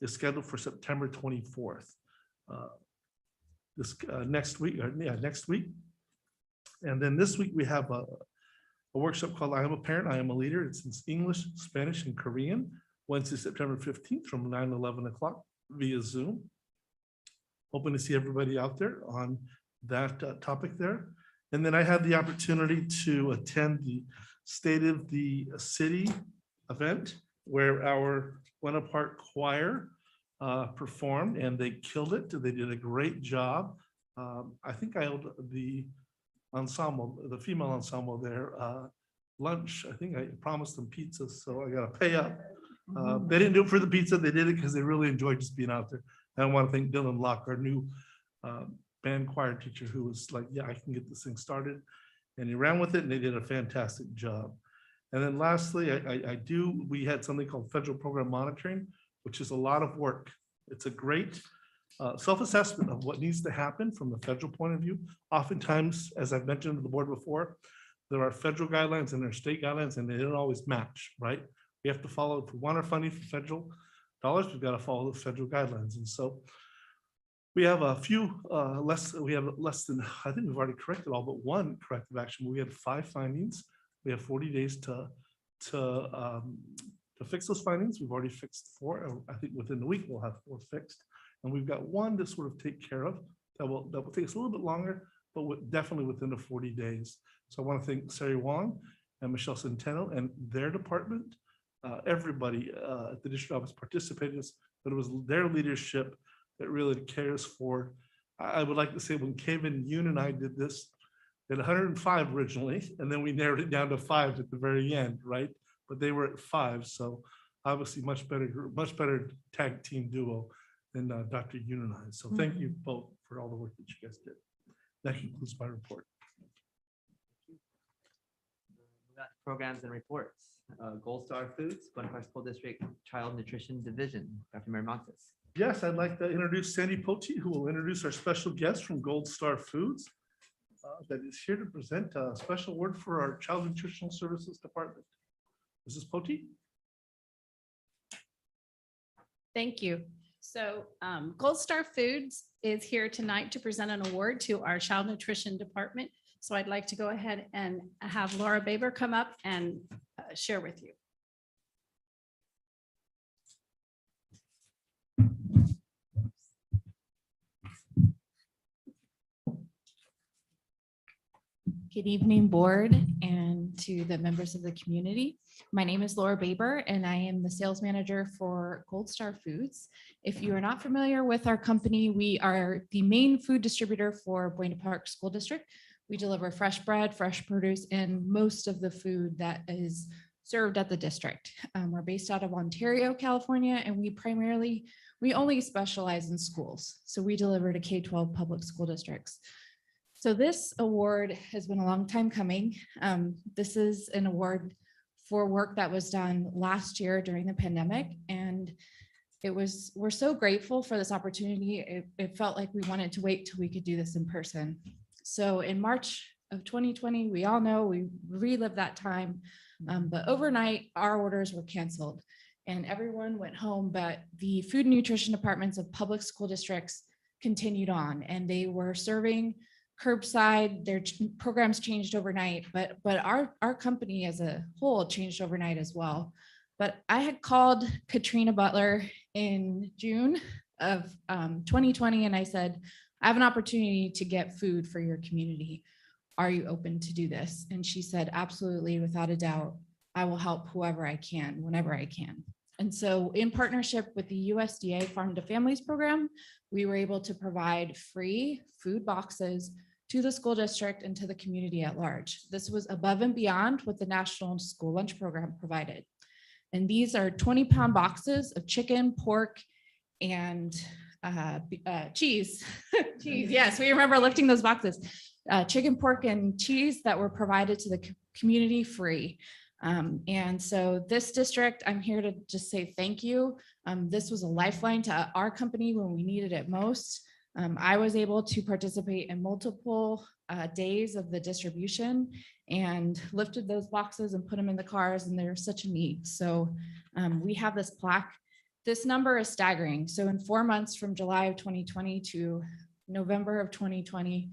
is scheduled for September 24th. Next week, next week. And then this week we have a workshop called I Am a Parent, I Am a Leader. It's in English, Spanish, and Korean, Wednesday, September 15th from 9 to 11 o'clock via Zoom. Hoping to see everybody out there on that topic there. And then I had the opportunity to attend the State of the City event where our Buena Park Choir performed, and they killed it. They did a great job. I think I owed the ensemble, the female ensemble there, lunch. I think I promised them pizza, so I got to pay up. They didn't do it for the pizza. They did it because they really enjoyed just being out there. And I want to thank Dylan Locke, our new band choir teacher, who was like, yeah, I can get this thing started. And he ran with it, and they did a fantastic job. And then lastly, we had something called Federal Program Monitoring, which is a lot of work. It's a great self-assessment of what needs to happen from the federal point of view. Oftentimes, as I've mentioned to the board before, there are federal guidelines and there are state guidelines, and they don't always match, right? We have to follow, if we want our funding for federal dollars, we've got to follow the federal guidelines. And so we have a few we have less than, I think we've already corrected all but one corrective action. We had 5 findings. We have 40 days to fix those findings. We've already fixed 4. I think within the week we'll have 4 fixed. And we've got 1 to sort of take care of that will take us a little bit longer, but definitely within the 40 days. So I want to thank Sari Wong and Michelle Centeno and their department. Everybody at the district office participated, but it was their leadership that really cares for. I would like to say when Kevin Yoon and I did this, at 105 originally, and then we narrowed it down to 5 at the very end, right? But they were at 5, so obviously much better tag team duo than Dr. Yoon and I. So thank you both for all the work that you guys did. That concludes my report. Programs and reports. Gold Star Foods, Buena Park School District Child Nutrition Division, Dr. Mary Montes. Yes, I'd like to introduce Sandy Pochi, who will introduce our special guest from Gold Star Foods that is here to present a special word for our Child Nutritional Services Department. Mrs. Pochi? Thank you. So Gold Star Foods is here tonight to present an award to our Child Nutrition Department. So I'd like to go ahead and have Laura Baber come up and share with you. Good evening, board, and to the members of the community. My name is Laura Baber, and I am the sales manager for Gold Star Foods. If you are not familiar with our company, we are the main food distributor for Buena Park School District. We deliver fresh bread, fresh produce, and most of the food that is served at the district. We're based out of Ontario, California, and we only specialize in schools. So we deliver to K-12 public school districts. So this award has been a long time coming. This is an award for work that was done last year during the pandemic. And we're so grateful for this opportunity. It felt like we wanted to wait till we could do this in person. So in March of 2020, we all know we relived that time, but overnight our orders were canceled and everyone went home, but the food and nutrition departments of public school districts continued on, and they were serving curbside. Their programs changed overnight, but our company as a whole changed overnight as well. But I had called Katrina Butler in June of 2020, and I said, I have an opportunity to get food for your community. Are you open to do this? And she said, absolutely, without a doubt, I will help whoever I can, whenever I can. And so in partnership with the USDA Farm to Families program, we were able to provide free food boxes to the school district and to the community at large. This was above and beyond what the National School Lunch Program provided. And these are 20-pound boxes of chicken, pork, and cheese. Cheese, yes, we remember lifting those boxes. Chicken, pork, and cheese that were provided to the community free. And so this district, I'm here to just say thank you. This was a lifeline to our company when we needed it most. I was able to participate in multiple days of the distribution and lifted those boxes and put them in the cars, and they're such a need. So we have this plaque this number is staggering. So in 4 months from July of 2020 to November of 2020,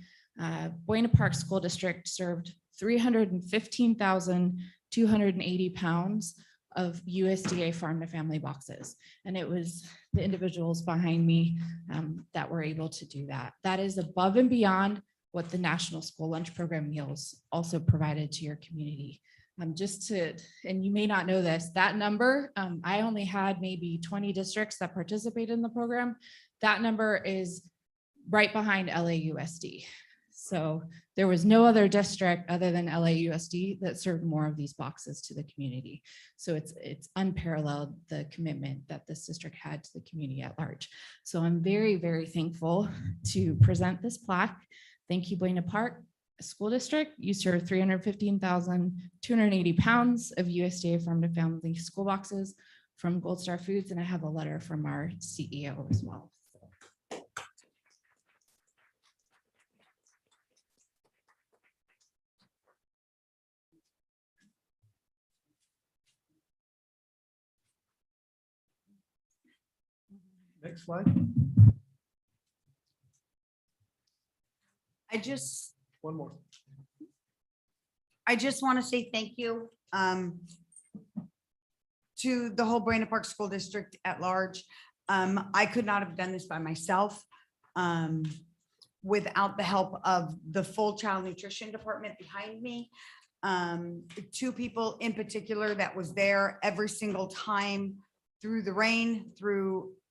Buena Park School District served 315,280 pounds of USDA farm to family boxes. And it was the individuals behind me that were able to do that. That is above and beyond what the National School Lunch Program meals also provided to your community. And you may not know this, that number, I only had maybe 20 districts that participate in the program. That number is right behind LAUSD. So there was no other district other than LAUSD that served more of these boxes to the community. So it's unparalleled, the commitment that this district had to the community at large. So I'm very, very thankful to present this plaque. Thank you, Buena Park School District. You serve 315,280 pounds of USDA farm to family school boxes from Gold Star Foods. And I have a letter from our CEO as well. Next slide. I just One more. want to say thank you to the whole Buena Park School District at large. I could not have done this by myself without the help of the full child nutrition department behind me. Two people in particular that was there every single time through the rain,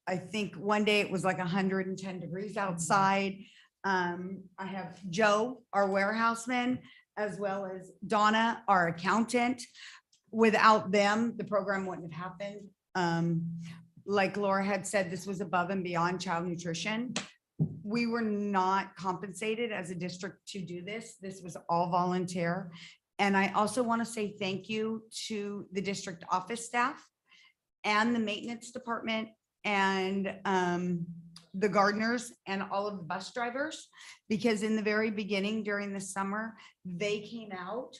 I think one day it was like 110 degrees outside. I have Joe, our warehouseman, as well as Donna, our accountant. Without them, the program wouldn't have happened. Like Laura had said, this was above and beyond child nutrition. We were not compensated as a district to do this. This was all volunteer. And I also want to say thank you to the district office staff and the maintenance department and the gardeners and all of the bus drivers, because in the very beginning during the summer, they came out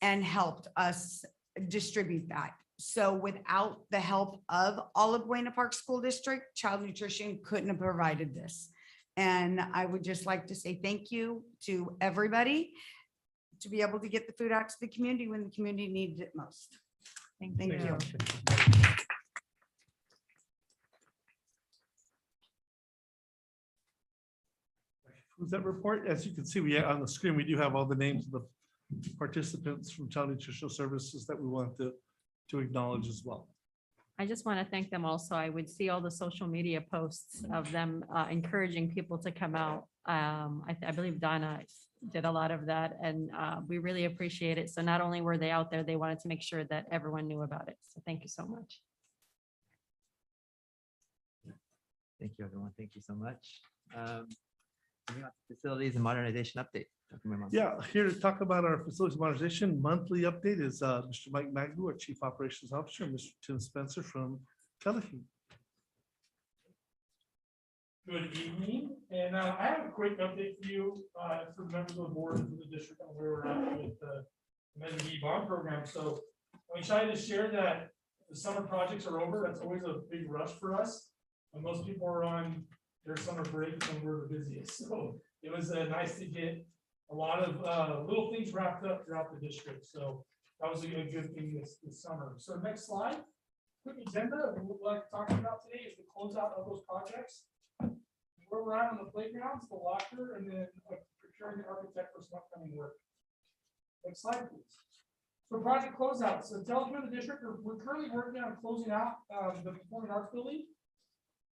and helped us distribute that. So without the help of all of Buena Park School District, child nutrition couldn't have provided this. And I would just like to say thank you to everybody to be able to get the food out to the community when the community needed it most. Thank you. Who's that report? As you can see, we on the screen, we do have all the names of the participants from Child Nutritional Services that we want to acknowledge as well. I just want to thank them also. I would see all the social media posts of them encouraging people to come out. I believe Donna did a lot of that, and we really appreciate it. So not only were they out there, they wanted to make sure that everyone knew about it. So thank you so much. Thank you, everyone. Thank you so much. Moving on to Facilities and modernization update. Dr. Mermonte. Yeah, here to talk about our facilities modernization monthly update is Mr. Mike Magoo, our Chief Operations Officer, and Mr. Tim Spencer from Telehue. Good evening, and I have a quick update for you for the members of the board and for the district on where we're at with the amended bond program. So I'm excited to share that the summer projects are over. That's always a big rush for us. And most people are on their summer break when we're the busiest. So it was nice to get a lot of little things wrapped up throughout the district. So that was a good thing this summer. So next slide, quick agenda. What we'd like to talk about today is the closeout of those projects. Where we're at on the playgrounds, the locker, and then procuring the architect for some upcoming work. Next slide, please. So project closeout. So Telehue the district, we're currently working on closing out the Performing Arts Building.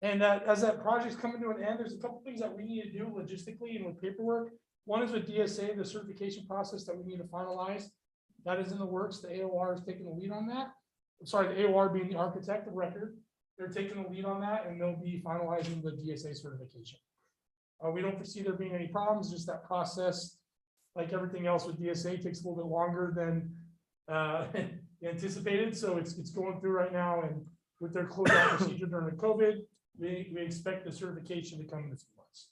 And as that project's coming to an end, there's a couple things that we need to do logistically and with paperwork. One is with DSA, the certification process that we need to finalize. That is in the works. The AOR is taking the lead on that. I'm sorry, the AOR being the architect of record. They're taking the lead on that, and they'll be finalizing the DSA certification. We don't foresee there being any problems, just that process, like everything else with DSA, takes a little bit longer than anticipated. So it's going through right now, and with their closeout procedure during the COVID, we expect the certification to come in a few months.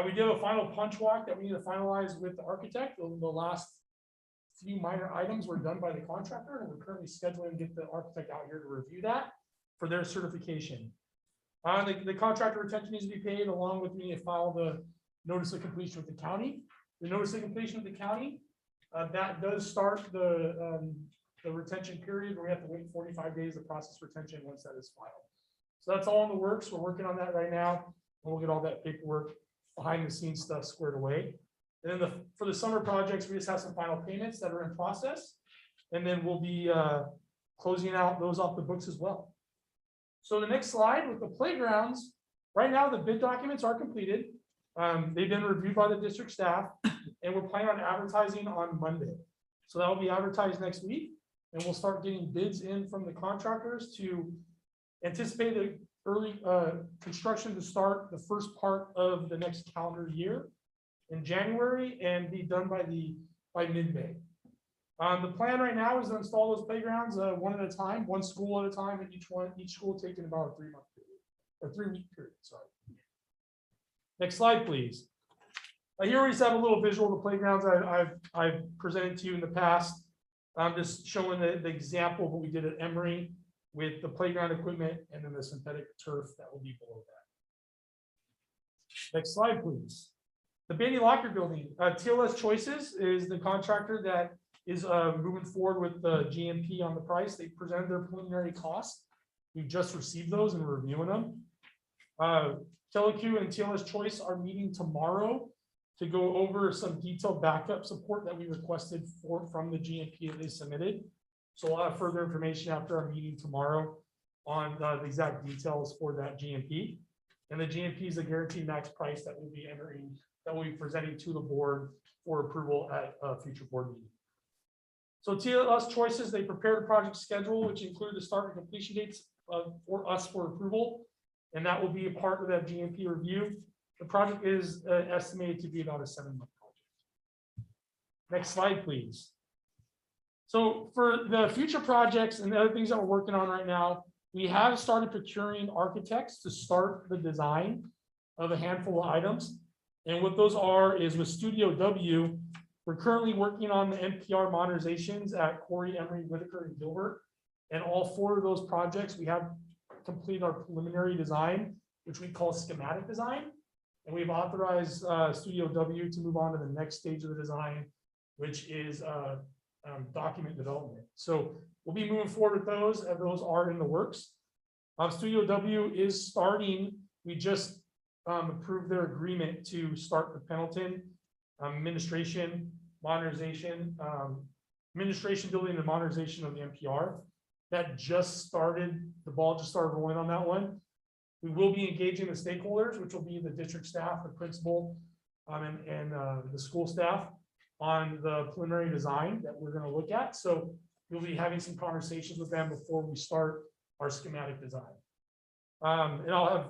We do have a final punch walk that we need to finalize with the architect. The last few minor items were done by the contractor, and we're currently scheduling to get the architect out here to review that. for their certification. The contractor retention needs to be paid along with me to file the notice of completion with the county. The notice of completion with the county, that does start the retention period where we have to wait 45 days to process retention once that is filed. So that's all in the works. We're working on that right now. And we'll get all that paperwork behind the scenes stuff squared away. And then for the summer projects, we just have some final payments that are in process. And then we'll be closing out those off the books as well. So the next slide with the playgrounds, right now the bid documents are completed. They've been reviewed by the district staff and we're planning on advertising on Monday. So that will be advertised next week and we'll start getting bids in from the contractors to anticipate the early construction to start the first part of the next calendar year in January and be done by mid-May. The plan right now is to install those playgrounds one at a time, one school at a time, and each school taking about a 3-month period or 3-week period. Sorry. Next slide, please. Here we just have a little visual of the playgrounds I've presented to you in the past. I'm just showing the example of what we did at Emory with the playground equipment and then the synthetic turf that will be below that. Next slide, please. The Beatty Locker Building, TLS Choices is the contractor that is moving forward with the GMP on the price. They presented their preliminary cost. We've just received those and we're reviewing them. TeleQ and TLS Choice are meeting tomorrow to go over some detailed backup support that we requested from the GMP that they submitted. So I'll have further information after our meeting tomorrow on the exact details for that GMP. And the GMP is a guaranteed max price that we'll be entering, that we'll be presenting to the board for approval at a future board meeting. So TLS Choices, they prepared a project schedule, which include the start and completion dates for us for approval. And that will be a part of that GMP review. The project is estimated to be about a 7-month project. Next slide, please. So for the future projects and the other things that we're working on right now, we have started procuring architects to start the design of a handful of items. And what those are is with Studio W, we're currently working on the NPR modernizations at Corey, Emory, Whitaker, and Gilbert. And all 4 of those projects, we have completed our preliminary design, which we call schematic design. And we've authorized Studio W to move on to the next stage of the design, which is document development. So we'll be moving forward with those, and those are in the works. Studio W is starting. We just approved their agreement to start the Pendleton administration, modernization, administration building and modernization of the NPR. That just started, the ball just started rolling on that one. We will be engaging the stakeholders, which will be the district staff, the principal, and the school staff on the preliminary design that we're going to look at. So we'll be having some conversations with them before we start our schematic design. And I'll have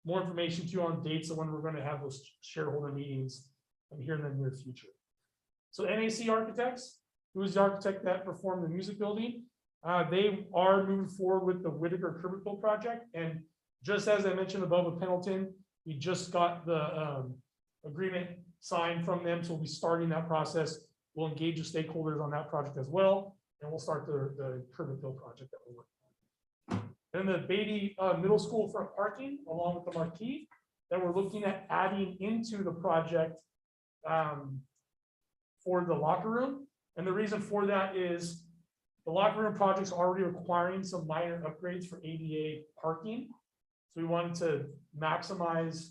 more information to you on dates of when we're going to have those shareholder meetings here in the near future. So NAC Architects, who is the architect that performed the music building, they are moving forward with the Whitaker Curb project. And just as I mentioned above with Pendleton, we just got the agreement signed from them. So we'll be starting that process. We'll engage the stakeholders on that project as well. And we'll start the Curb and Fill project that we're working on. And the Beatty Middle School front parking, along with the marquee, that we're looking at adding into the project for the locker room. And the reason for that is the locker room project's already requiring some minor upgrades for ADA parking. So we wanted to maximize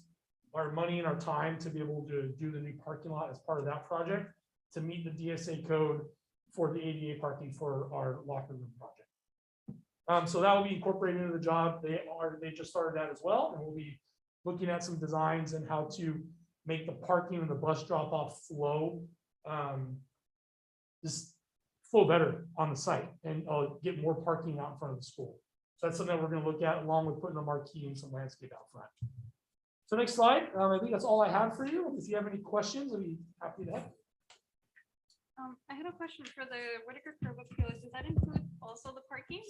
our money and our time to be able to do the new parking lot as part of that project to meet the DSA code for the ADA parking for our locker room project. So that will be incorporated into the job. They just started that as well, and we'll be looking at some designs and how to make the parking and the bus drop off flow just flow better on the site and get more parking out in front of the school. So that's something that we're going to look at along with putting a marquee and some landscape out front. So next slide. I think that's all I have for you. If you have any questions, I'd be happy to help. I had a question for the Whitaker Curb Appeal. Does that include also the parking?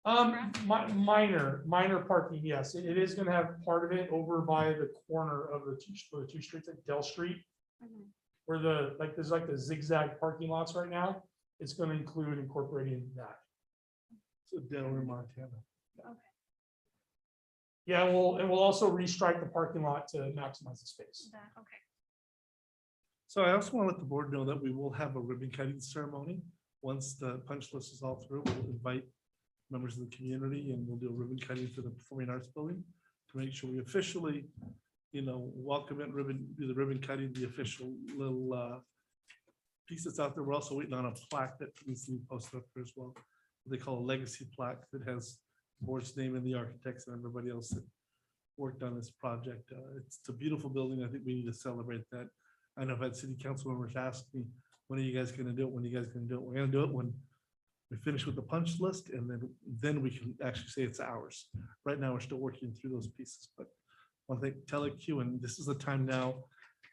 Minor parking, yes. It is going to have part of it over by the corner of the two streets at Dell Street, where there's the zigzag parking lots right now. It's going to include incorporating that. So Delaware, Montana. Yeah, and we'll also restrike the parking lot to maximize the space. Okay. So I also want to let the board know that we will have a ribbon cutting ceremony. Once the punch list is all through, we'll invite members of the community and we'll do a ribbon cutting for the Performing Arts Building to make sure we officially, welcome it, do the ribbon cutting, the official little piece that's out there. We're also waiting on a plaque that needs to be posted up there as well. They call a legacy plaque that has the board's name and the architects and everybody else that worked on this project. It's a beautiful building. I think we need to celebrate that. I know I've had city council members ask me, when are you guys gonna do it? When are you guys gonna do it? We're gonna do it when we finish with the punch list and then we can actually say it's ours. Right now, we're still working through those pieces, but I want to thank TeleQ, and this is the time now,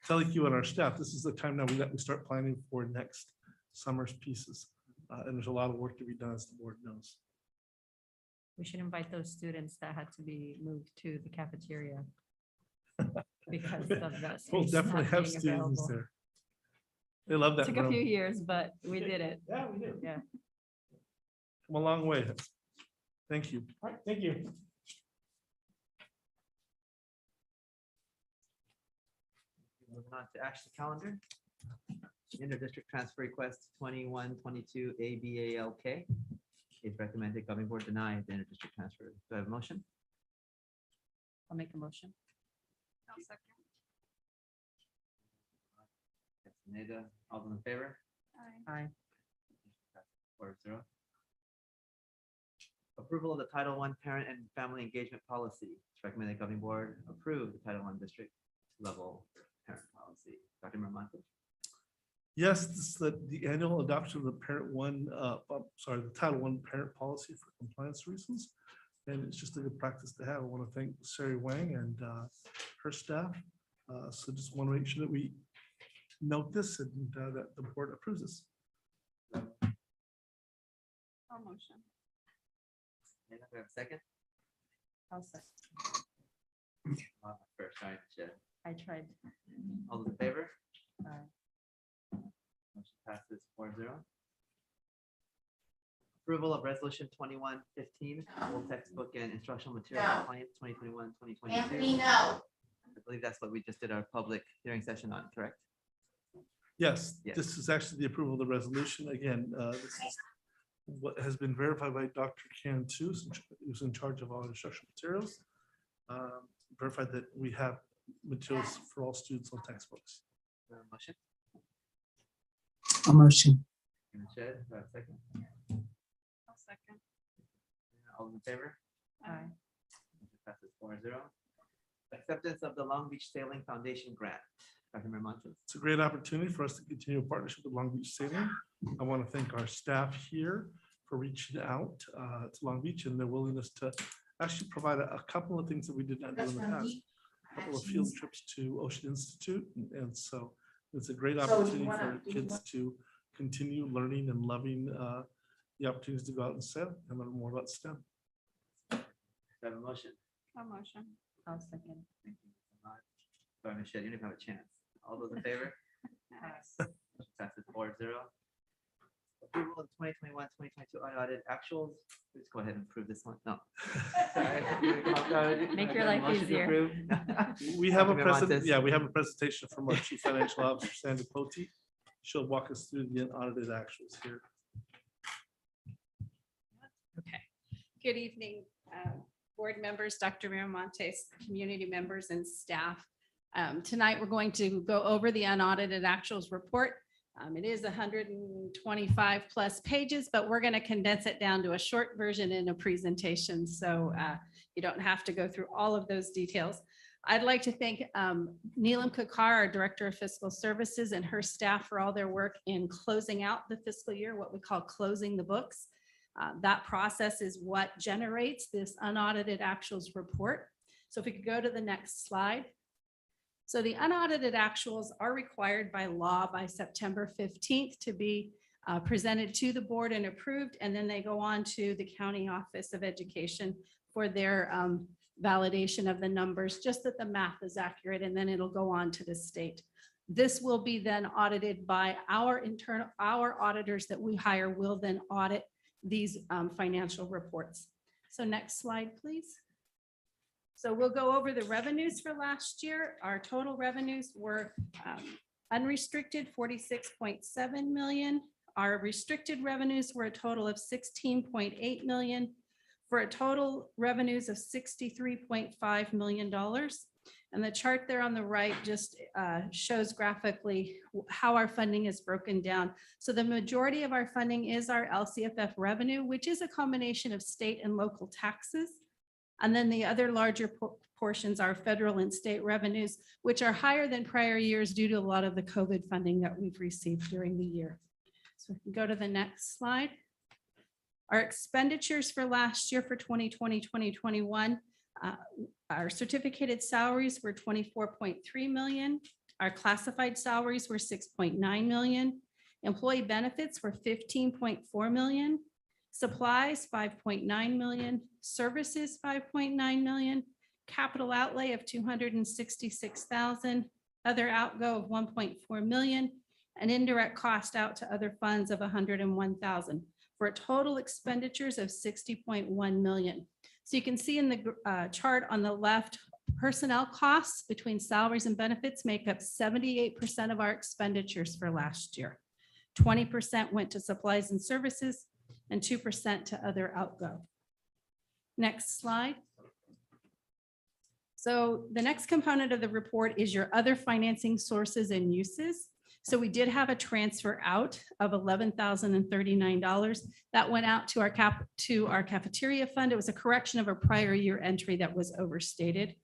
TeleQ and our staff, this is the time now we start planning for next summer's pieces. And there's a lot of work to be done, as the board knows. We should invite those students that had to be moved to the cafeteria. Because of that. We'll space definitely not have being students available. there. They love that Took a few room. years, but we did it. Yeah, we do. Yeah. Come a long way. Thank you. All right, thank you. Moving on to action calendar. Inter-district transfer request 2122 ABALK. It's recommended governing board denied the inter-district transfer. Do I have a motion? I'll make a motion. I'll second. Castaneda, all those in favor? Aye. Aye. 4-0. Approval of the Title I Parent and Family Engagement Policy. It's recommended governing board approve the Title I district level parent policy. Dr. Miramontes? Yes, this is the annual adoption of the the Title I parent policy for compliance reasons. And it's just a good practice to have. I want to thank Sari Wang and her staff. So just want to make sure that we note this and that the board approves this. I'll motion. May I have a second? I'll second. First, sorry, Shed. I tried. All those in favor? Aye. Motion passes 4-0. Approval of resolution 2115, full textbook and instructional material compliance 2021-2022. I believe that's what we just did our public hearing session on, correct? Yes, Yes. this is actually the approval of the resolution. Again, this is what has been verified by Dr. Cantu, who's in charge of all instructional materials. Verified that we have materials for all students on textbooks. Motion? A motion. And Shed, do I have a second? I'll second. All those in favor? Aye. Motion passes 4-0. Acceptance of the Long Beach Sailing Foundation grant. Dr. Miramontes? It's a great opportunity for us to continue a partnership with Long Beach Sailing. I want to thank our staff here for reaching out to Long Beach and their willingness to actually provide a couple of things that we did not do in the past. A couple of field trips to Ocean Institute. And so it's a great opportunity for kids to continue learning and loving the opportunities to go out and sail and learn more about STEM. Do I have a motion? I'll motion. I'll second. Thank you so much. Sorry, Ms. Shedd, you didn't have a chance. All those in favor? Aye. Motion passes 4-0. Approval of 2021-2022 unaudited actuals. Please go ahead and approve this one. No. Sorry. Make your life Motion to easier. approve. We have a Dr. present, Miramontes? yeah, we have a presentation from our Chief Financial Officer, Sandy Poti. She'll walk us through the unaudited actuals here. Okay. Good evening, board members, Dr. Miramontes, community members and staff. Tonight, we're going to go over the unaudited actuals report. It is 125 plus pages, but we're going to condense it down to a short version in a presentation. So you don't have to go through all of those details. I'd like to thank Neelam Kakar, our Director of Fiscal Services, and her staff for all their work in closing out the fiscal year, what we call closing the books. That process is what generates this unaudited actuals report. So if we could go to the next slide. So the unaudited actuals are required by law by September 15th to be presented to the board and approved, and then they go on to the County Office of Education for their validation of the numbers, just that the math is accurate, and then it'll go on to the state. This will be then audited by our auditors that we hire will then audit these financial reports. So next slide, please. So we'll go over the revenues for last year. Our total revenues were unrestricted 46.7 million. Our restricted revenues were a total of 16.8 million for a total revenues of $63.5 million. And the chart there on the right just shows graphically how our funding is broken down. So the majority of our funding is our LCFF revenue, which is a combination of state and local taxes. And then the other larger portions are federal and state revenues, which are higher than prior years due to a lot of the COVID funding that we've received during the year. So we can go to the next slide. Our expenditures for last year for 2020, 2021, our certificated salaries were 24.3 million. Our classified salaries were 6.9 million. Employee benefits were 15.4 million. Supplies, 5.9 million. Services, 5.9 million. Capital outlay of 266,000. Other outgo of 1.4 million. And indirect cost out to other funds of 101,000 for a total expenditures of 60.1 million. So you can see in the chart on the left, personnel costs between salaries and benefits make up 78% of our expenditures for last year. 20% went to supplies and services and 2% to other outgo. Next slide. So the next component of the report is your other financing sources and uses. So we did have a transfer out of $11,039 that went out to our cafeteria fund. It was a correction of a prior year entry that was overstated.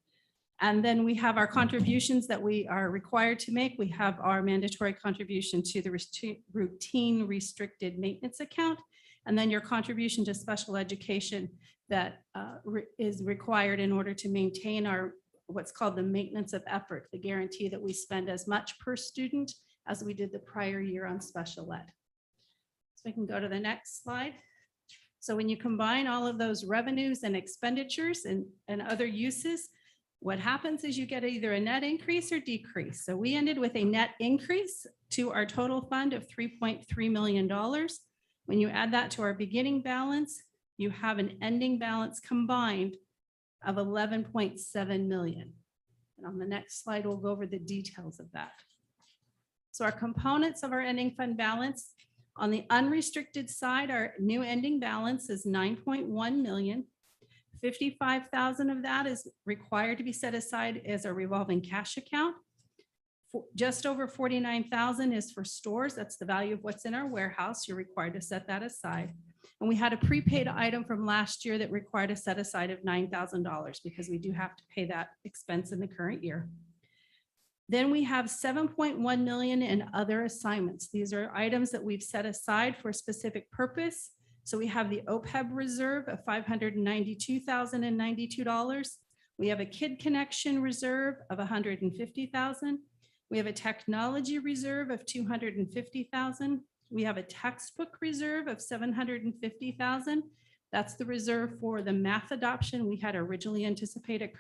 And then we have our contributions that we are required to make. We have our mandatory contribution to the routine restricted maintenance account, and then your contribution to special education that is required in order to maintain our what's called the maintenance of effort, the guarantee that we spend as much per student as we did the prior year on special ed. So we can go to the next slide. So when you combine all of those revenues and expenditures and other uses, what happens is you get either a net increase or decrease. So we ended with a net increase to our total fund of $3.3 million. When you add that to our beginning balance, you have an ending balance combined of 11.7 million. And on the next slide, we'll go over the details of that. So our components of our ending fund balance, on the unrestricted side, our new ending balance is 9.1 million. 55,000 of that is required to be set aside as a revolving cash account. Just over 49,000 is for stores. That's the value of what's in our warehouse. You're required to set that aside. And we had a prepaid item from last year that required a set aside of $9,000 because we do have to pay that expense in the current year. Then we have 7.1 million in other assignments. These are items that we've set aside for a specific purpose. So we have the OPEB reserve of $592,092. We have a Kid Connection reserve of $150,000. We have a technology reserve of $250,000. We have a textbook reserve of $750,000. That's the reserve for the math adoption we had originally anticipated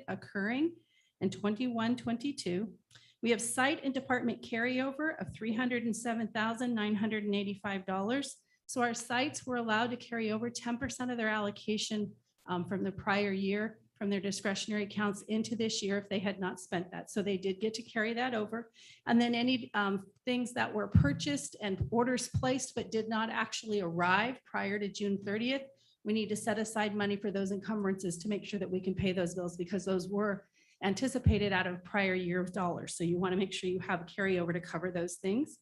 occurring in 21-22. We have site and department carryover of $307,985. So our sites were allowed to carry over 10% of their allocation from the prior year from their discretionary accounts into this year if they had not spent that. So they did get to carry that over. And then any things that were purchased and orders placed but did not actually arrive prior to June 30th, we need to set aside money for those encumbrances to make sure that we can pay those bills because those were anticipated out of prior year dollars. So you want to make sure you have a carryover to cover those things.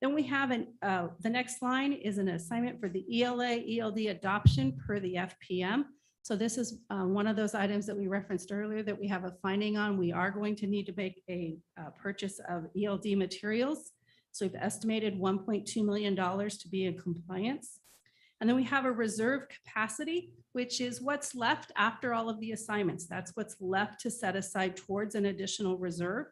Then we have the next line is an assignment for the ELA, ELD adoption per the FPM. So this is one of those items that we referenced earlier that we have a finding on. We are going to need to make a purchase of ELD materials. So we've estimated $1.2 million to be in compliance. And then we have a reserve capacity, which is what's left after all of the assignments. That's what's left to set aside towards an additional reserve.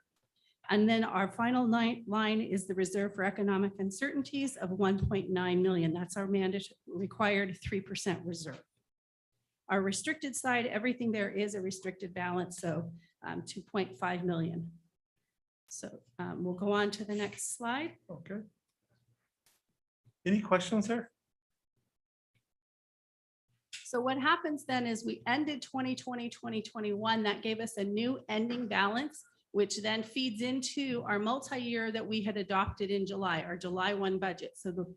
And then our final line is the reserve for economic uncertainties of 1.9 million. That's our mandatory required 3% reserve. Our restricted side, everything there is a restricted balance, so 2.5 million. So we'll go on to the next slide. Okay. Any questions there? So what happens then is we ended 2020, 2021, that gave us a new ending balance, which then feeds into our multi-year that we had adopted in July, our July 1 budget. So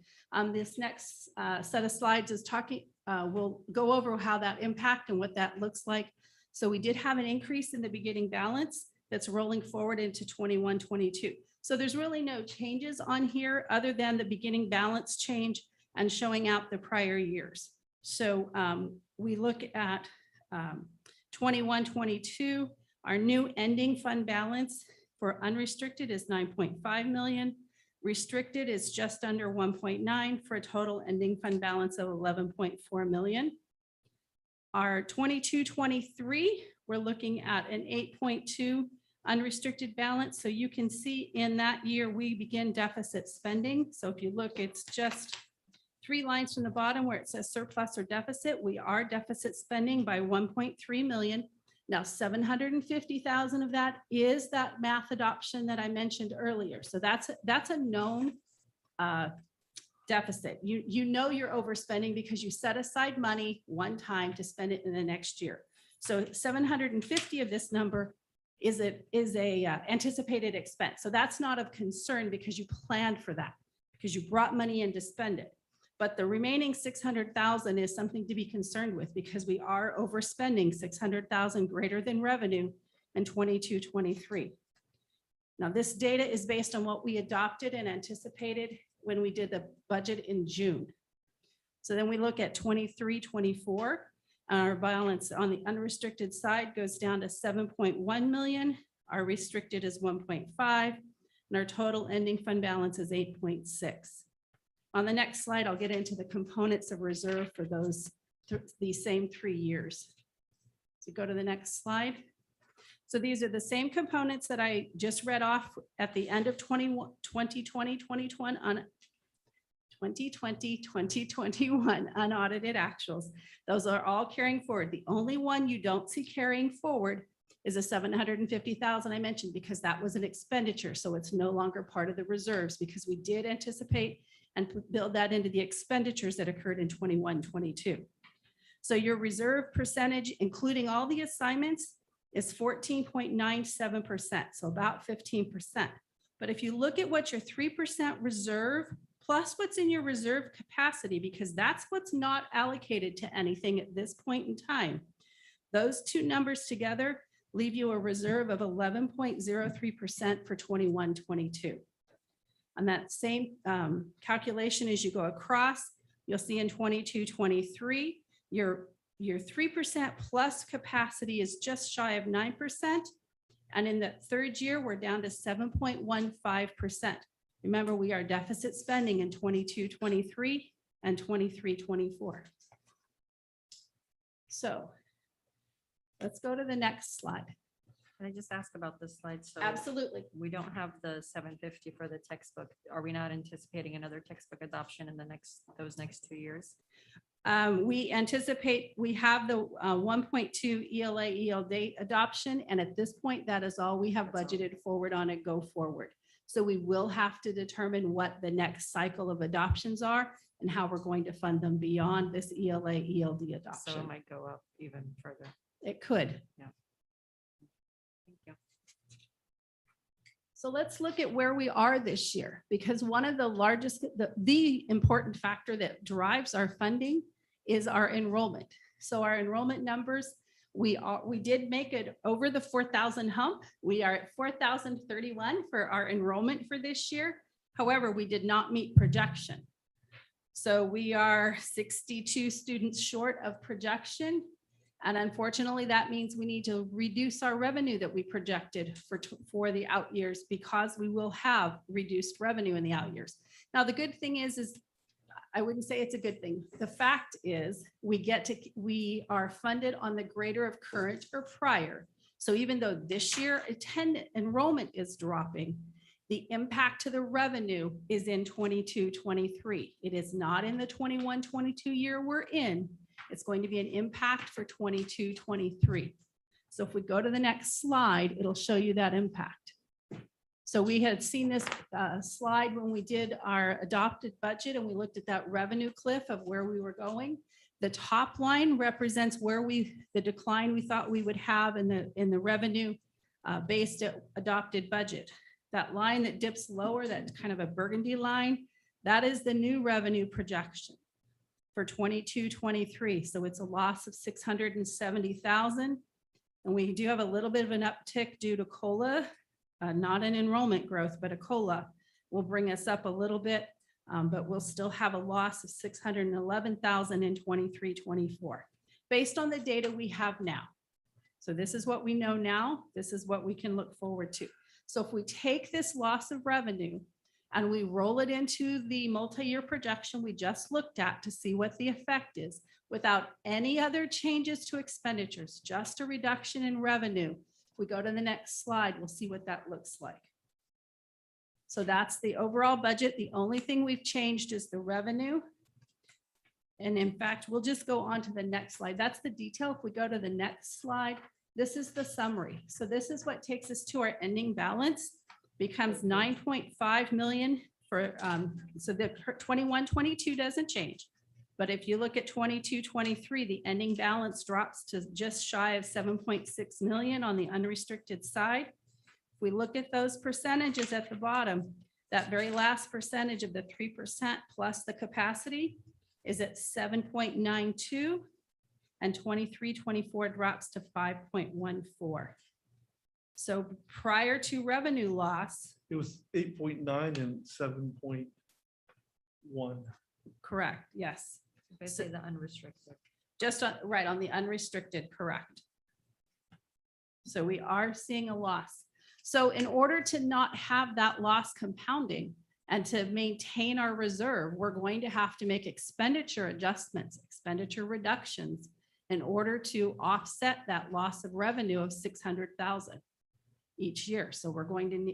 this next set of slides is talking, we'll go over how that impact and what that looks like. So we did have an increase in the beginning balance that's rolling forward into 21, 22. So there's really no changes on here other than the beginning balance change and showing out the prior years. So we look at 21, 22, our new ending fund balance for unrestricted is 9.5 million. Restricted is just under 1.9 for a total ending fund balance of 11.4 million. Our 22, 23, we're looking at an 8.2 unrestricted balance. So you can see in that year, we begin deficit spending. So if you look, it's just 3 lines from the bottom where it says surplus or deficit. We are deficit spending by 1.3 million. Now, 750,000 of that is that math adoption that I mentioned earlier. So that's a known deficit. You know you're overspending because you set aside money one time to spend it in the next year. So 750 of this number is a anticipated expense. So that's not of concern because you planned for that, because you brought money in to spend it. But the remaining 600,000 is something to be concerned with because we are overspending 600,000 greater than revenue in 22, 23. Now, this data is based on what we adopted and anticipated when we did the budget in June. So then we look at 23, 24. Our balance on the unrestricted side goes down to 7.1 million. Our restricted is 1.5, and our total ending fund balance is 8.6. On the next slide, I'll get into the components of reserve for these same 3 years. So go to the next slide. So these are the same components that I just read off at the end of 2020, 2021 unaudited actuals. Those are all carrying forward. The only one you don't see carrying forward is a 750,000 I mentioned because that was an expenditure. So it's no longer part of the reserves because we did anticipate and build that into the expenditures that occurred in 21, 22. So your reserve percentage, including all the assignments, is 14.97%, so about 15%. But if you look at what your 3% reserve plus what's in your reserve capacity, because that's what's not allocated to anything at this point in time, those two numbers together leave you a reserve of 11.03% for 21, 22. On that same calculation, as you go across, you'll see in 22, 23, your 3% plus capacity is just shy of 9%. And in the third year, we're down to 7.15%. Remember, we are deficit spending in 22, 23 and 23, 24. So let's go to the next slide. Can I just ask about this slide? So Absolutely. we don't have the 750 for the textbook. Are we not anticipating another textbook adoption in those next 2 years? We anticipate we have the 1.2 ELA ELD adoption. And at this point, that is all we have budgeted forward on it go forward. So we will have to determine what the next cycle of adoptions are and how we're going to fund them beyond this ELA ELD So it adoption. might go up even further. It could. Thank you. So let's look at where we are this year, because one of the largest, the important factor that drives our funding is our enrollment. So our enrollment numbers, we did make it over the 4,000 hump. We are at 4,031 for our enrollment for this year. However, we did not meet projection. So we are 62 students short of projection. And unfortunately, that means we need to reduce our revenue that we projected for the out years because we will have reduced revenue in the out years. Now, the good thing is I wouldn't say it's a good thing. The fact is we are funded on the greater of current or prior. So even though this year enrollment is dropping, the impact to the revenue is in 22, 23. It is not in the 21, 22 year we're in. It's going to be an impact for 22, 23. So if we go to the next slide, it'll show you that impact. So we had seen this slide when we did our adopted budget and we looked at that revenue cliff of where we were going. The top line represents where the decline we thought we would have in the revenue based adopted budget. That line that dips lower, that's kind of a burgundy line, that is the new revenue projection for 22-23. So it's a loss of 670,000. And we do have a little bit of an uptick due to COLA, not an enrollment growth, but a COLA will bring us up a little bit, but we'll still have a loss of 611,000 in 23-24, based on the data we have now. So this is what we know now. This is what we can look forward to. So if we take this loss of revenue and we roll it into the multi-year projection we just looked at to see what the effect is, without any other changes to expenditures, just a reduction in revenue. If we go to the next slide, we'll see what that looks like. So that's the overall budget. The only thing we've changed is the revenue. And in fact, we'll just go on to the next slide. That's the detail. If we go to the next slide, this is the summary. So this is what takes us to our ending balance, becomes 9.5 million for, so the 21-22 doesn't change. But if you look at 22-23, the ending balance drops to just shy of 7.6 million on the unrestricted side. If we look at those percentages at the bottom, that very last percentage of the 3% plus the capacity is at 7.92, and 23-24 drops to 5.14. So prior to revenue loss, It was 8.9 and 7.1. correct, yes. Basically the unrestricted. Just on, right, on the unrestricted, correct. So we are seeing a loss. So in order to not have that loss compounding and to maintain our reserve, we're going to have to make expenditure adjustments, expenditure reductions in order to offset that loss of revenue of 600,000 each year. So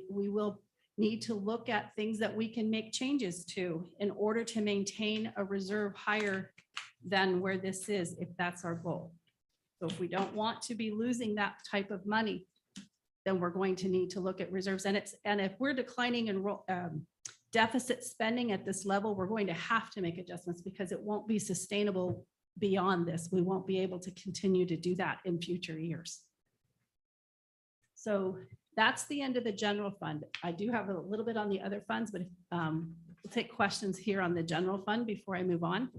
we will need to look at things that we can make changes to in order to maintain a reserve higher than where this is, if that's our goal. So if we don't want to be losing that type of money, then we're going to need to look at reserves. And if we're declining in deficit spending at this level, we're going to have to make adjustments because it won't be sustainable beyond this. We won't be able to continue to do that in future years. So that's the end of the general fund. I do have a little bit on the other funds, but we'll take questions here on the general fund before I move on,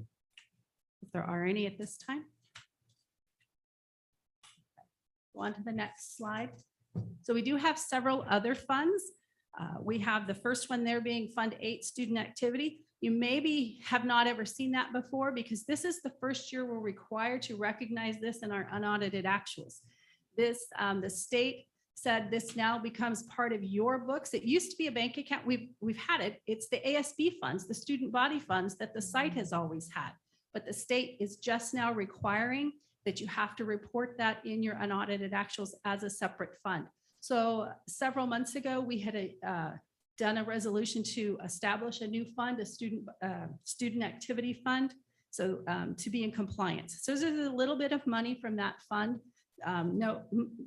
if there are any at this time. Go on to the next slide. So we do have several other funds. We have the first one there being Fund 8 Student Activity. You maybe have not ever seen that before because this is the first year we're required to recognize this in our unaudited actuals. This, the state said this now becomes part of your books. It used to be a bank account. We've had it. It's the ASB funds, the student body funds that the site has always had. But the state is just now requiring that you have to report that in your unaudited actuals as a separate fund. So several months ago, we had done a resolution to establish a new fund, a student activity fund, so to be in compliance. So there's a little bit of money from that fund.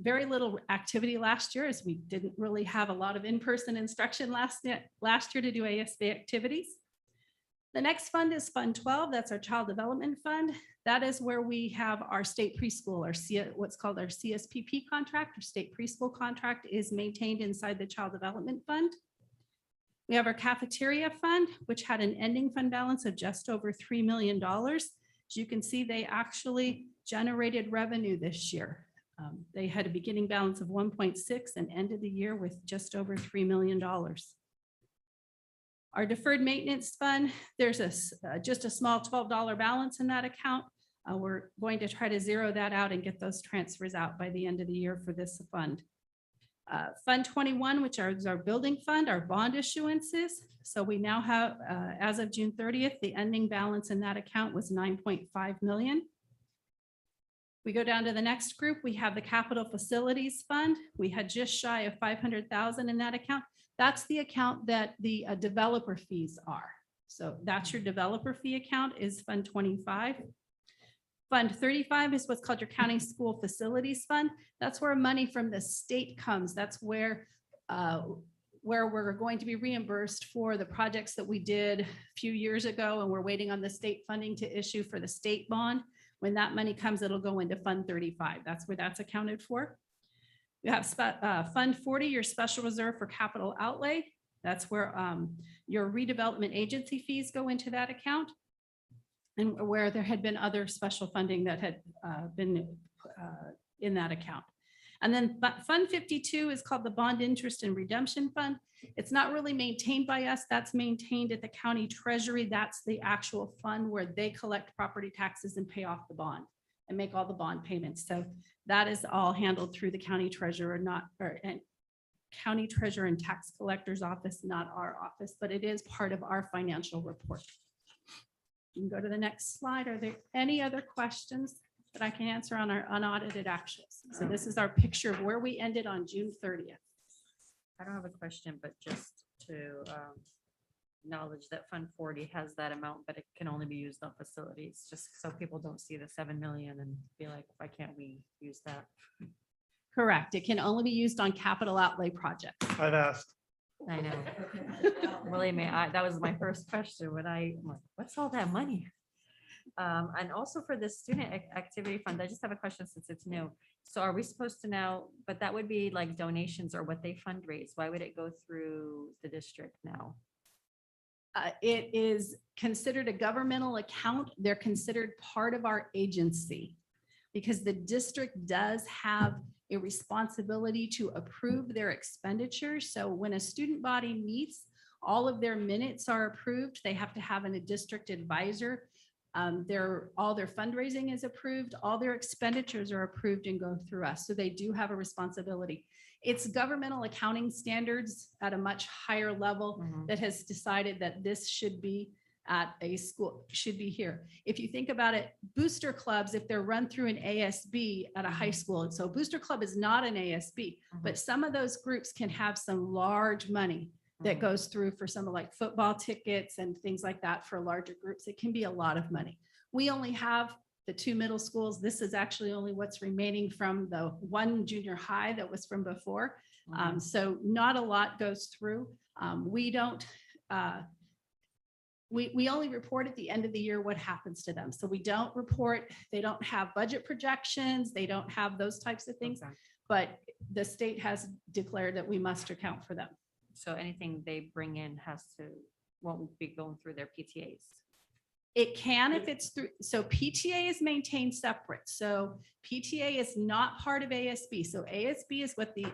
Very little activity last year, as we didn't really have a lot of in-person instruction last year to do ASB activities. The next fund is Fund 12. That's our Child Development Fund. That is where we have our state preschool, what's called our CSPP contract, or state preschool contract is maintained inside the Child Development Fund. We have our Cafeteria Fund, which had an ending fund balance of just over $3 million. As you can see, they actually generated revenue this year. They had a beginning balance of 1.6 and ended the year with just over $3 million. Our deferred maintenance fund, there's just a small $12 balance in that account. We're going to try to zero that out and get those transfers out by the end of the year for this fund. Fund 21, which is our building fund, our bond issuances. So we now have, as of June 30th, the ending balance in that account was 9.5 million. We go down to the next group, we have the Capital Facilities Fund. We had just shy of 500,000 in that account. That's the account that the developer fees are. So that's your developer fee account is Fund 25. Fund 35 is what's called your County School Facilities Fund. That's where money from the state comes. That's where where we're going to be reimbursed for the projects that we did a few years ago, and we're waiting on the state funding to issue for the state bond. When that money comes, it'll go into Fund 35. That's where that's accounted for. You have Fund 40, your special reserve for capital outlay. That's where your redevelopment agency fees go into that account. And where there had been other special funding that had been in that account. And then Fund 52 is called the Bond Interest and Redemption Fund. It's not really maintained by us. That's maintained at the county treasury. That's the actual fund where they collect property taxes and pay off the bond and make all the bond payments. So that is all handled through the county treasurer, and county treasurer and tax collector's office, not our office, but it is part of our financial report. You can go to the next slide. Are there any other questions that I can answer on our unaudited actuals? So this is our picture of where we ended on June 30th. I don't have a question, but just to acknowledge that Fund 40 has that amount, but it can only be used on facilities, just so people don't see the 7 million and be like, why can't we use that? Correct. It can only be used on capital outlay projects. I've asked. I know. Believe me, that was my first question when I'm like, what's all that money? And also for the student activity fund, I just have a question since it's new. So are we supposed to now, but that would be like donations or what they fundraise. Why would it go through the district now? It is considered a governmental account. They're considered part of our agency because the district does have a responsibility to approve their expenditures. So when a student body meets, all of their minutes are approved. They have to have a district advisor. All their fundraising is approved. All their expenditures are approved and go through us. So they do have a responsibility. It's governmental accounting standards at a much higher level that has decided that this should be at a school, should be here. If you think about it, booster clubs, if they're run through an ASB at a high school, and so booster club is not an ASB, but some of those groups can have some large money that goes through for some of like football tickets and things like that for larger groups. It can be a lot of money. We only have the 2 middle schools. This is actually only what's remaining from the 1 junior high that was from before. So not a lot goes through. We don't, we only report at the end of the year what happens to them. So we don't report, they don't have budget projections, they don't have those types of things, but the state has declared that we must account for them. So anything they bring in won't be going through their PTAs. It can if it's through, so PTA is maintained separate. So PTA is not part of ASB. So ASB is what the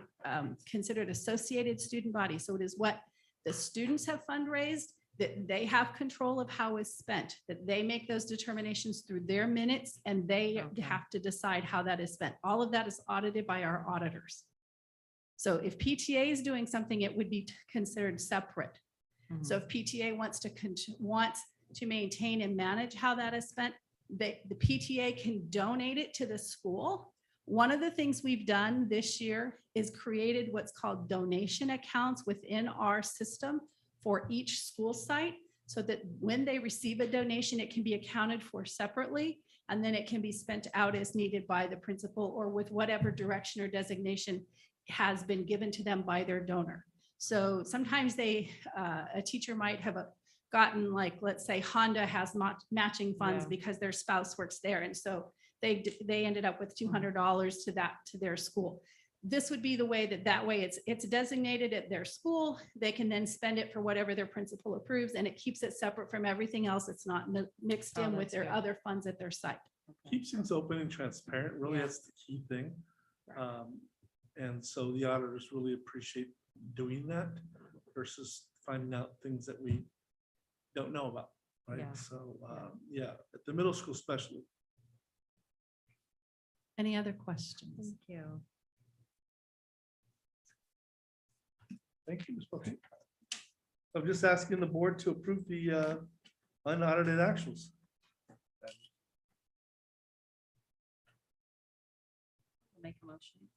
considered associated student body. So it is what the students have fundraised, that they have control of how it's spent, that they make those determinations through their minutes and they have to decide how that is spent. All of that is audited by our auditors. So if PTA is doing something, it would be considered separate. So if PTA wants to maintain and manage how that is spent, the PTA can donate it to the school. One of the things we've done this year is created what's called donation accounts within our system for each school site, so that when they receive a donation, it can be accounted for separately, and then it can be spent out as needed by the principal or with whatever direction or designation has been given to them by their donor. So sometimes a teacher might have gotten, like, let's say Honda has matching funds because their spouse works there. And so they ended up with $200 to their school. This would be the way that way it's designated at their school. They can then spend it for whatever their principal approves, and it keeps it separate from everything else. It's not mixed in with their other funds at their site. Keeps things open and transparent. Really, that's the key thing. And so the auditors really appreciate doing that versus finding out things that we don't know about, right? Yeah. So, at the middle school especially. Any other questions? Thank you. Thank you, Ms. Buffy. I'm just asking the board to approve the unaudited actuals. Make a motion.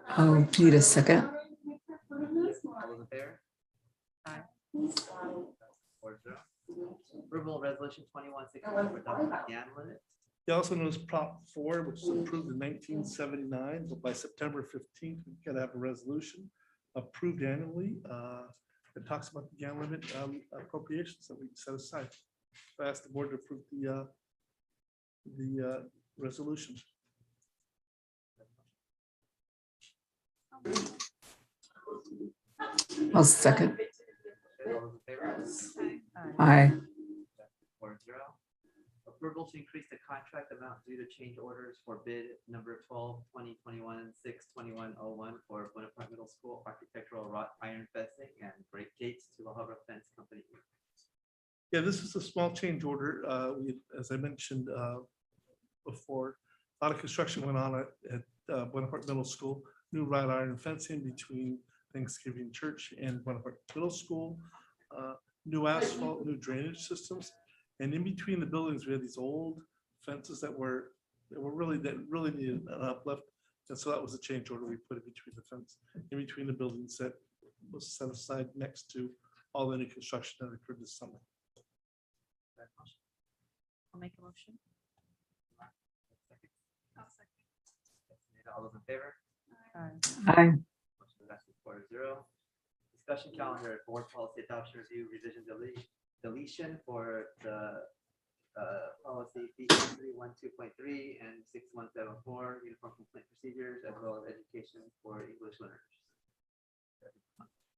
I'll need a second. All those in favor? Aye. 4-0. Approval of resolution 2161 for adopting the scan limit. You also notice Prop 4, which was approved in 1979, but by September 15th, we got to have a resolution approved annually. It talks about the gun limit appropriations that we set aside. So I asked the board to approve the resolution. I'll second. Okay, all those in favor? Aye. 4-0. Approval to increase the contract amount due to change orders for bid number 12, 2021, 6/21/01 for Bonaparte Middle School architectural wrought iron fencing and break gates to La Habra Fence Company. Yeah, this is a small change order. As I mentioned before, a lot of construction went on at Bonaparte Middle School. New wrought iron fencing between Thanksgiving Church and Bonaparte Middle School. New asphalt, new drainage systems. And in between the buildings, we had these old fences that really needed an uplift. And so that was a change order we put in between the fence, in between the buildings that was set aside next to all the new construction that occurred this summer. I'll make a motion. I'll second. All those in favor? Aye. Motion passes 4-0. Discussion calendar, board policy adoption review, revision deletion for the policy B312.3 and 6174, uniform complaint procedures, as well as education for English learners.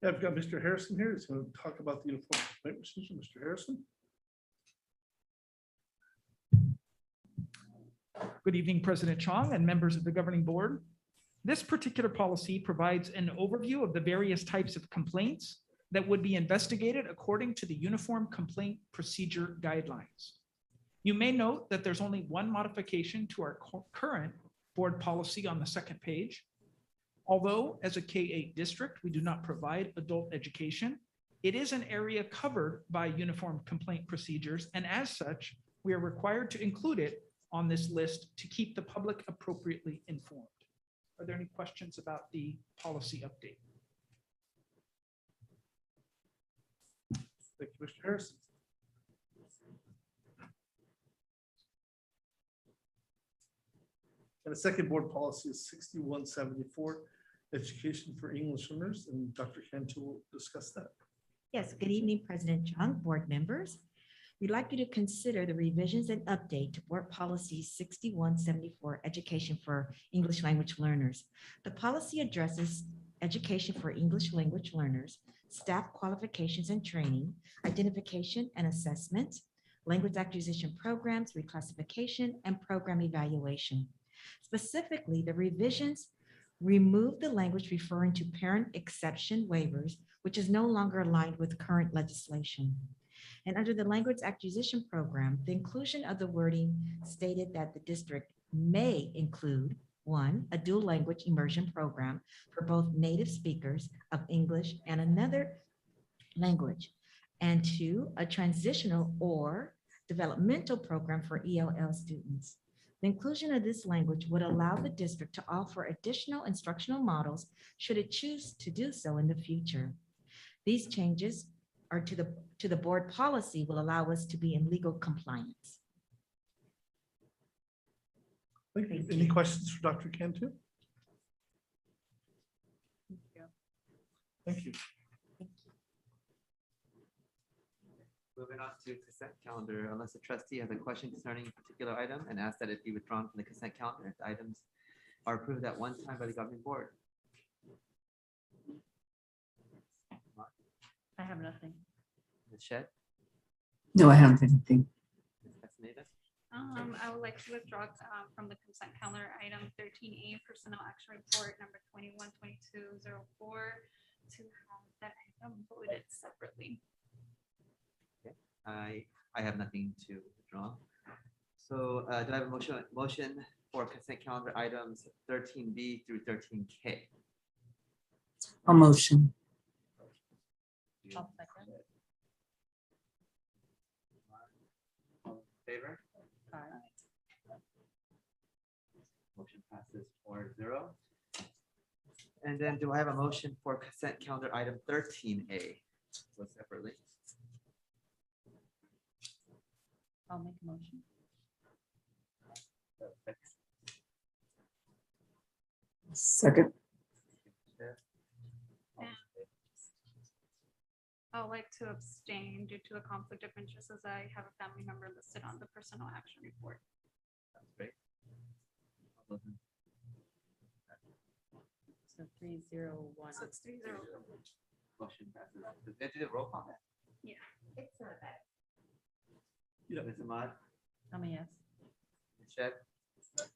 Yeah, I've got Mr. Harrison here. He's going to talk about the uniform complaint procedure. Mr. Harrison? Good evening, President Chong and members of the governing board. This particular policy provides an overview of the various types of complaints that would be investigated according to the Uniform Complaint Procedure Guidelines. You may note that there's only one modification to our current board policy on the second page. Although as a K-8 district, we do not provide adult education, it is an area covered by uniform complaint procedures, and as such, we are required to include it on this list to keep the public appropriately informed. Are there any questions about the policy update? Thank you, Mr. Harrison. And the second board policy is 6174, education for English learners, and Dr. Cantu will discuss that. Yes, good evening, President Chung, board members. We'd like you to consider the revisions and update to Board Policy 6174, Education for English Language Learners. The policy addresses education for English language learners, staff qualifications and training, identification and assessment, language acquisition programs, reclassification, and program evaluation. Specifically, the revisions remove the language referring to parent exception waivers, which is no longer aligned with current legislation. And under the language acquisition program, the inclusion of the wording stated that the district may include: 1, a dual language immersion program for both native speakers of English and another language, and 2, a transitional or developmental program for ELL students. The inclusion of this language would allow the district to offer additional instructional models should it choose to do so in the future. These changes are to the board policy will allow us to be in legal compliance. Thank you. Thank Any you. questions for Dr. Cantu? Thank you. Moving on to consent calendar, unless the trustee has a question concerning a particular item and ask that it be withdrawn from the consent calendar if the items are approved at one time by the governing board. I have nothing. Ms. Shed? No, I don't have anything. Ms. Castaneda? I would like to withdraw from the consent calendar item 13A, personnel action report number 212204, to have that item voted separately. I have nothing to withdraw. So do I have a motion for consent calendar items 13B through 13K? I'll motion. I'll second. All in favor? Aye. Motion passes 4-0. And then do I have a motion for consent calendar item 13A? So separately. I'll make a motion. Second. I would like to abstain due to a conflict of interest as I have a family member listed on the personal action report. That's great. All those in- So 301. So it's 3-0. Motion passes. Did they do the roll call? Yeah. Yeah. Ms. Ahmad, I'm a yes. Ms. Shep,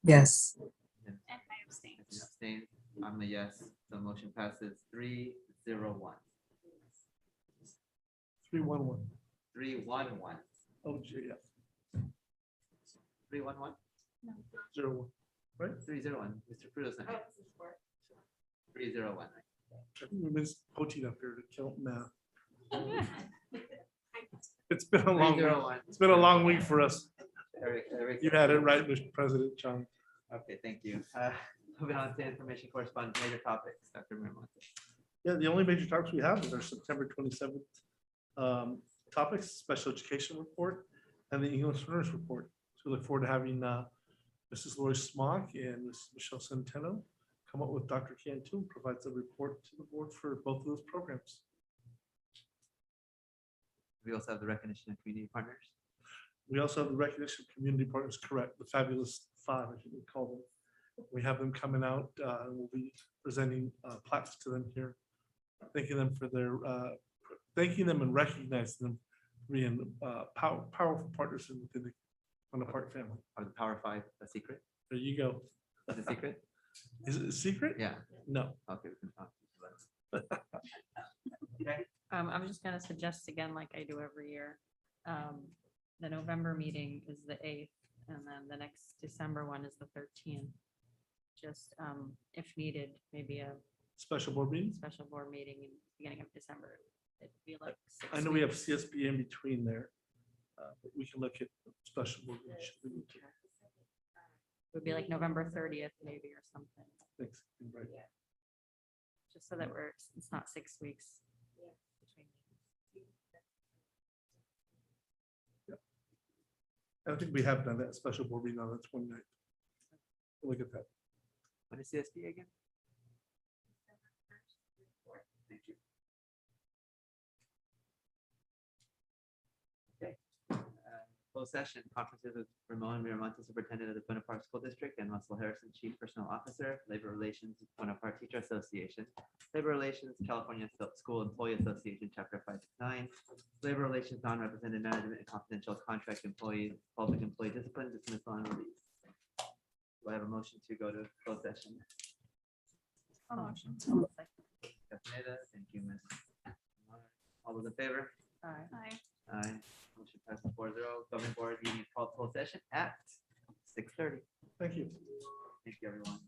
Yes. And I abstain. Ms. Abstain. I'm a yes. The motion passes 3-0-1. 311. 3-1-1. Oh, gee, yeah. 3-1-1. 01. Right? 3-0-1. Mr. Frutos. 3-0-1. Ms. Poti up here to count math. It's been a long, 3-0-1. it's been a long week for us. Eric. You had it right, Mr. President Chung. Okay, thank you. Moving on to information correspondence, major topics, Dr. Miramontes. Yeah, the only major topics we have is our September 27th topics, special education report and the English learners report. So we look forward to having Mrs. Lori Smock and Mrs. Michelle Centeno come up with Dr. Cantu, provides a report to the board for both of those programs. We also have the recognition of community partners. We also have the recognition of community partners, correct, the fabulous five, I think we call them. We have them coming out and we'll be presenting plaques to them here. Thanking them for their, thanking them and recognizing them for being powerful partners within the Bonaparte family. Are the Power Five a secret? There you go. Is it a secret? Is it a secret? Yeah. No. Okay. We can talk. Okay. I'm just gonna suggest again, like I do every year. The November meeting is the 8th, and then the next December one is the 13th. Just if needed, maybe a Special board meetings. special board meeting in the beginning of December. It'd be like 6 I know we have weeks. CSB in between there. But we can look at special board. meetings should we need to. Would be like November 30th maybe or something, Thanks. Right. just so that it's not 6 weeks. between meetings. I think we have done that special board meeting on the 29th. Look at that. What is CSP again? Thank you. Okay. Closed session, conferences with Ramon Miramontes, Superintendent of the Bonaparte School District, and Russell Harrison, Chief Personnel Officer, Labor Relations, Bonaparte Teacher Association, Labor Relations, California School Employee Association, Chapter 569, Labor Relations, Non-Represented Management and Confidential Contract Employee, Public Employee Discipline, Dismissal and Release. Do I have a motion to go to closed session? Motion. Castaneda, thank you, Ms. All those in favor? Aye. Aye. Aye. Motion passes 4-0. Governing board meeting is called closed session at 6:30. Thank you. Thank you, everyone.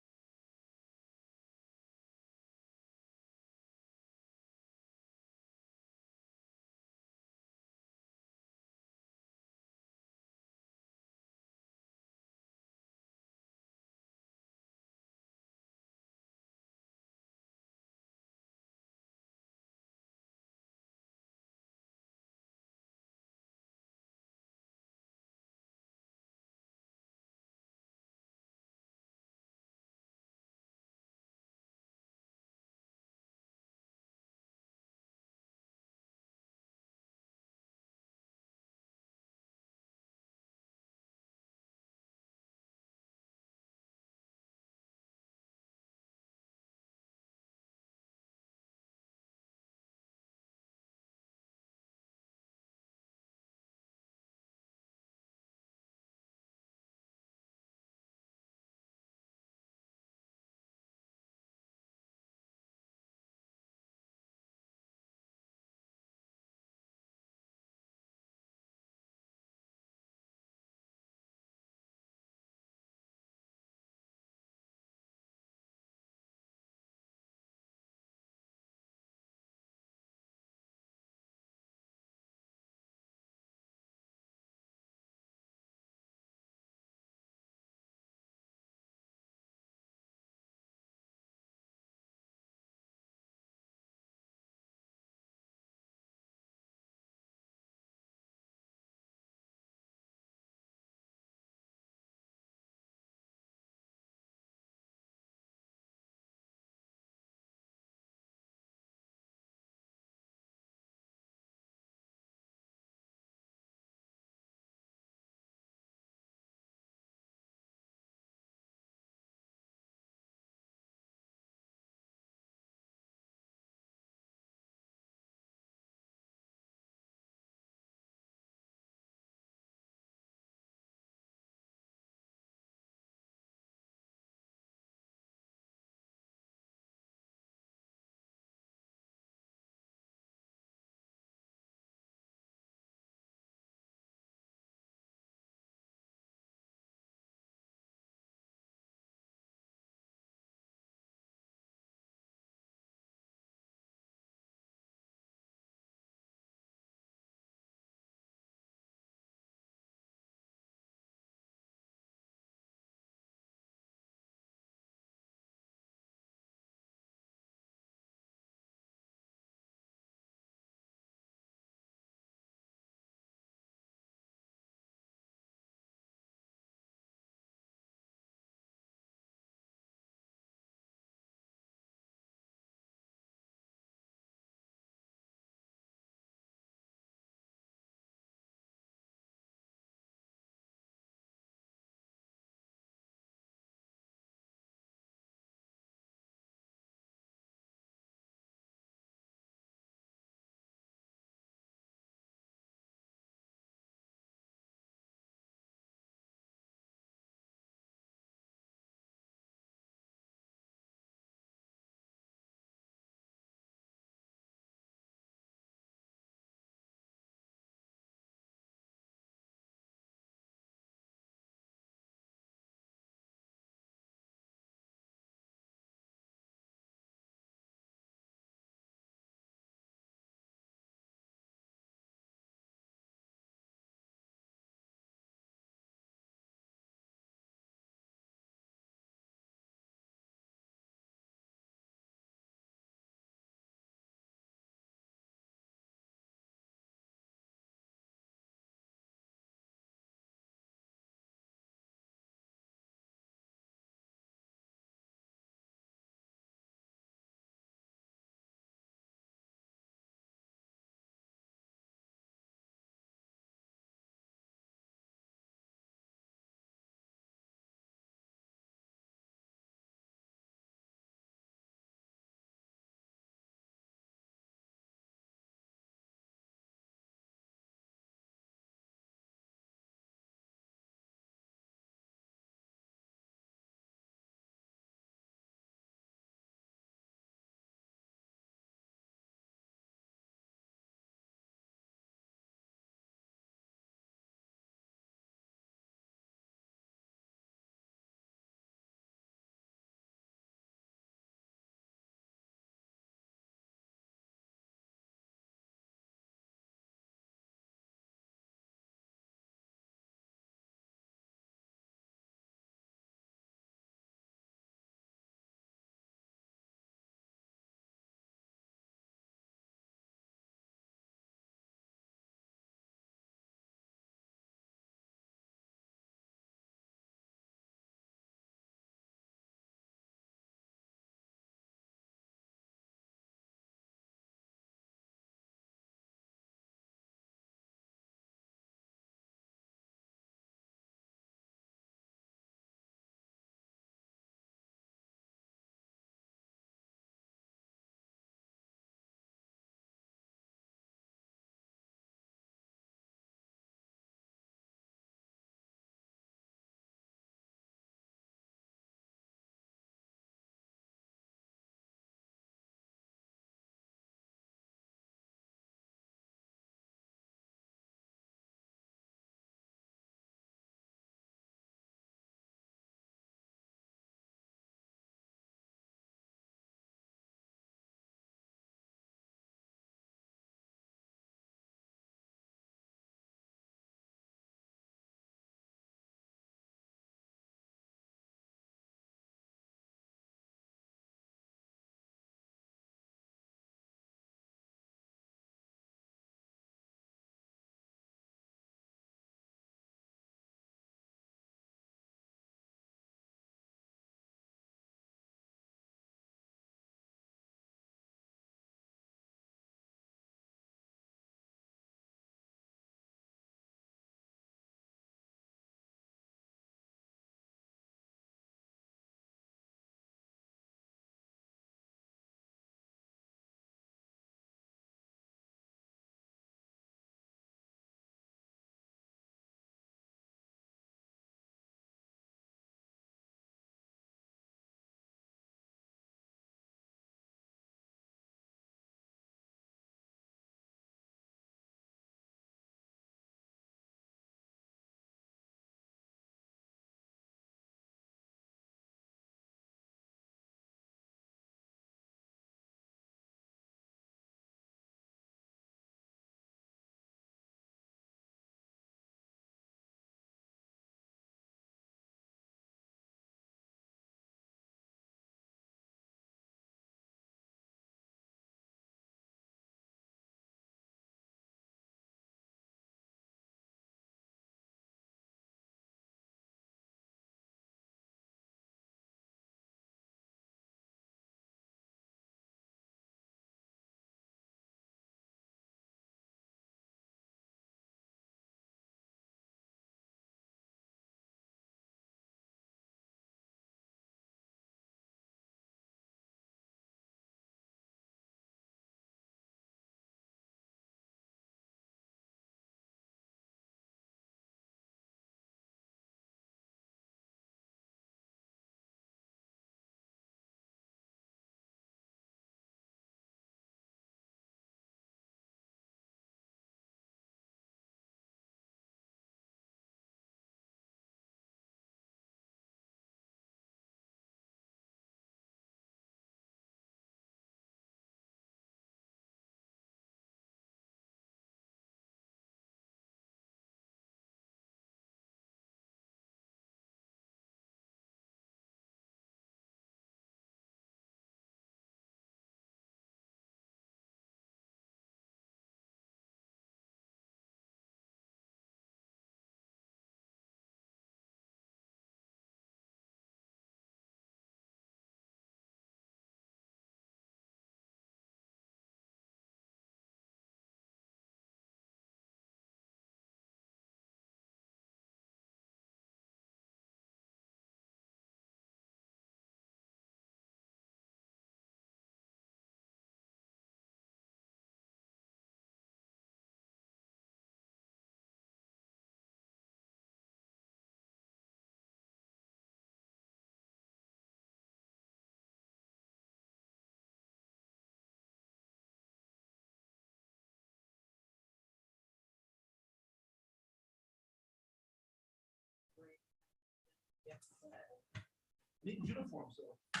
Neat uniforms, though. I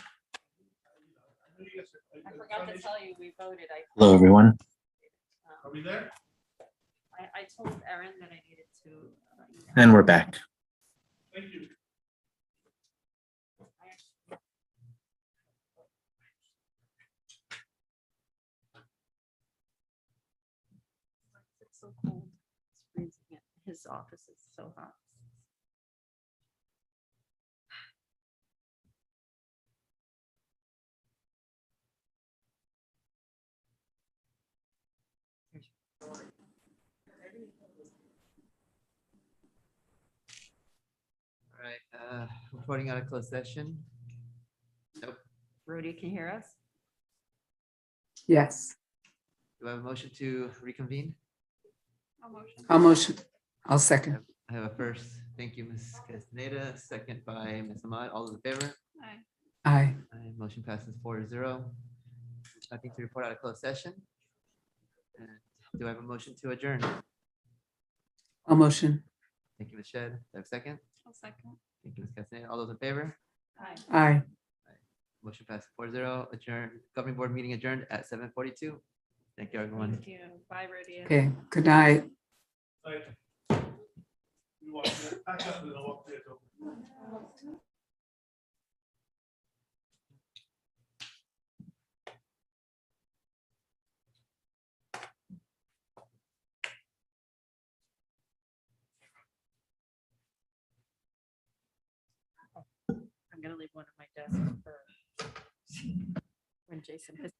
know you guys are- I forgot to tell you, we voted. Hello, everyone. Are we there? I told Erin that I needed to. And we're back. Thank you. It's so cold. It's freezing. His office is so hot. All right, reporting out of closed session. Nope. Rudy, can you hear us? Yes. Do I have a motion to reconvene? I'll motion. I'll motion. I'll second. I have a first. Thank you, Ms. Castaneda, second by Ms. Ahmad. All those in favor? Aye. Aye. Aye, motion passes 4-0. Nothing to report out of closed session. And do I have a motion to adjourn? I'll motion. Thank you, Ms. Shed. Do I have a second? I'll second. Thank you, Ms. Castaneda. All those in favor? Aye. Aye. Motion passes 4-0. Adjourn. Governing board meeting adjourned at 7:42. Thank you, everyone. Thank you. Bye, Rudy. Okay, good night. Like, we walk there, back up and then I'll walk there. I'm gonna leave one at my desk for when Jason has